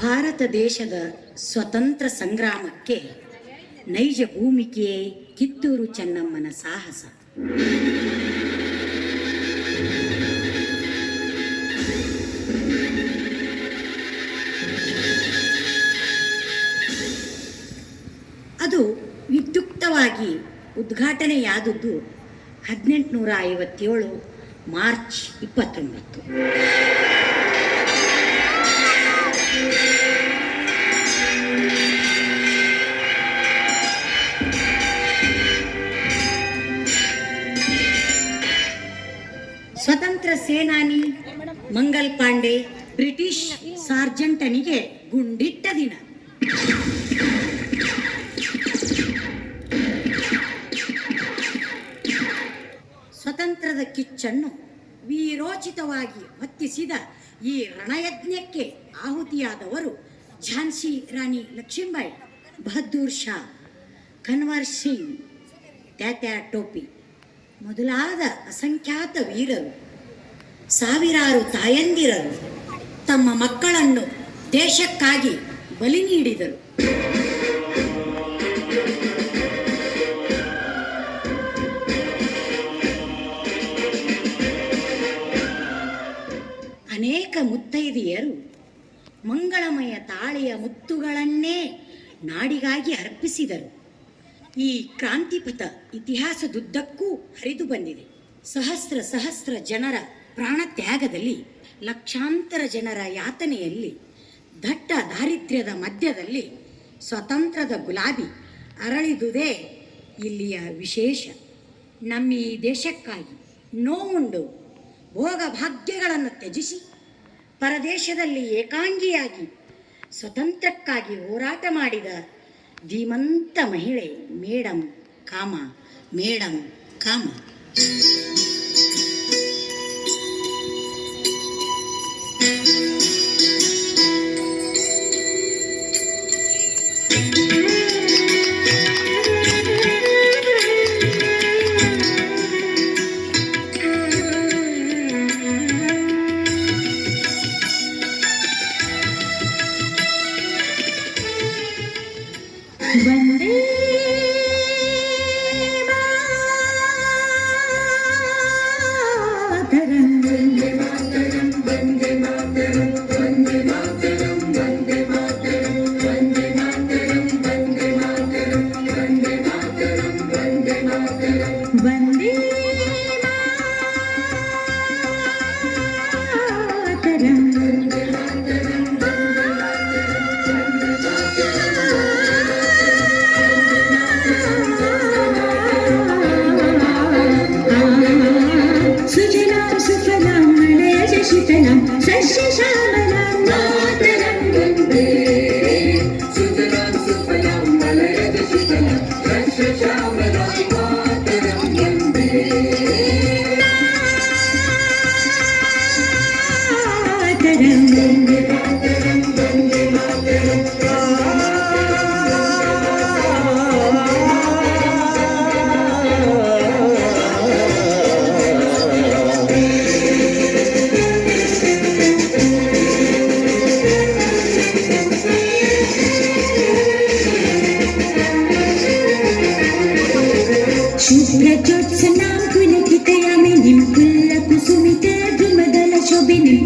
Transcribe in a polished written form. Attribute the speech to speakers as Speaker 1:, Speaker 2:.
Speaker 1: ಭಾರತ ದೇಶದ ಸ್ವತಂತ್ರ ಸಂಗ್ರಾಮಕ್ಕೆ ನೈಜ ಭೂಮಿಕೆಯೇ ಕಿತ್ತೂರು ಚೆನ್ನಮ್ಮನ ಸಾಹಸ. ಅದು ವಿದ್ಯುಕ್ತವಾಗಿ ಉದ್ಘಾಟನೆಯಾದದ್ದು 1857 ಮಾರ್ಚ್ 29. ಸ್ವತಂತ್ರ ಸೇನಾನಿ ಮಂಗಲ್ ಪಾಂಡೆ ಬ್ರಿಟಿಷ್ ಸಾರ್ಜೆಂಟನಿಗೆ ಗುಂಡಿಟ್ಟ ದಿನ. ಸ್ವತಂತ್ರದ ಕಿಚ್ಚನ್ನು ವೀರೋಚಿತವಾಗಿ ಹೊತ್ತಿಸಿದ ಈ ರಣಯಜ್ಞಕ್ಕೆ ಆಹುತಿಯಾದವರು ಝಾನ್ಸಿ ರಾಣಿ ಲಕ್ಷ್ಮೀಬಾಯಿ, ಬಹದ್ದೂರ್ ಶಾ, ಕನ್ವರ್ ಸಿಂಗ್, ಟ್ಯಾಟ್ಯಾ ಟೋಪಿ ಮೊದಲಾದ ಅಸಂಖ್ಯಾತ ವೀರರು. ಸಾವಿರಾರು ತಾಯಂದಿರರು ತಮ್ಮ ಮಕ್ಕಳನ್ನು ದೇಶಕ್ಕಾಗಿ ಬಲಿ ನೀಡಿದರು. ಅನೇಕ ಮುತ್ತೈದೆಯರು ಮಂಗಳಮಯ ತಾಳೆಯ ಮುತ್ತುಗಳನ್ನೇ ನಾಡಿಗಾಗಿ ಅರ್ಪಿಸಿದರು. ಈ ಕ್ರಾಂತಿಪಥ ಇತಿಹಾಸದುದ್ದಕ್ಕೂ ಹರಿದು ಬಂದಿದೆ. ಸಹಸ್ರ ಜನರ ಪ್ರಾಣ ತ್ಯಾಗದಲ್ಲಿ, ಲಕ್ಷಾಂತರ ಜನರ ಯಾತನೆಯಲ್ಲಿ, ದಟ್ಟ ದಾರಿದ್ರ್ಯದ ಮಧ್ಯದಲ್ಲಿ ಸ್ವತಂತ್ರದ ಗುಲಾಬಿ ಅರಳಿದುದೇ ಇಲ್ಲಿಯ ವಿಶೇಷ. ನಮ್ಮ ಈ ದೇಶಕ್ಕಾಗಿ ನೋವುಂಡು ಭೋಗ ಭಾಗ್ಯಗಳನ್ನು ತ್ಯಜಿಸಿ ಪರದೇಶದಲ್ಲಿ ಏಕಾಂಗಿಯಾಗಿ ಸ್ವತಂತ್ರಕ್ಕಾಗಿ ಹೋರಾಟ ಮಾಡಿದ ಧೀಮಂತ ಮಹಿಳೆ ಮೇಡಮ್ ಕಾಮ. ಶುಭ್ರಜೋತ್ಸನಾಂ ಕುಲಕಿತಯಾಮಿನಿಂ ಕುಲ್ಲ ಕುಸುಮಿತ ದ್ರುಮದಲ ಶೋಭಿನಿಂ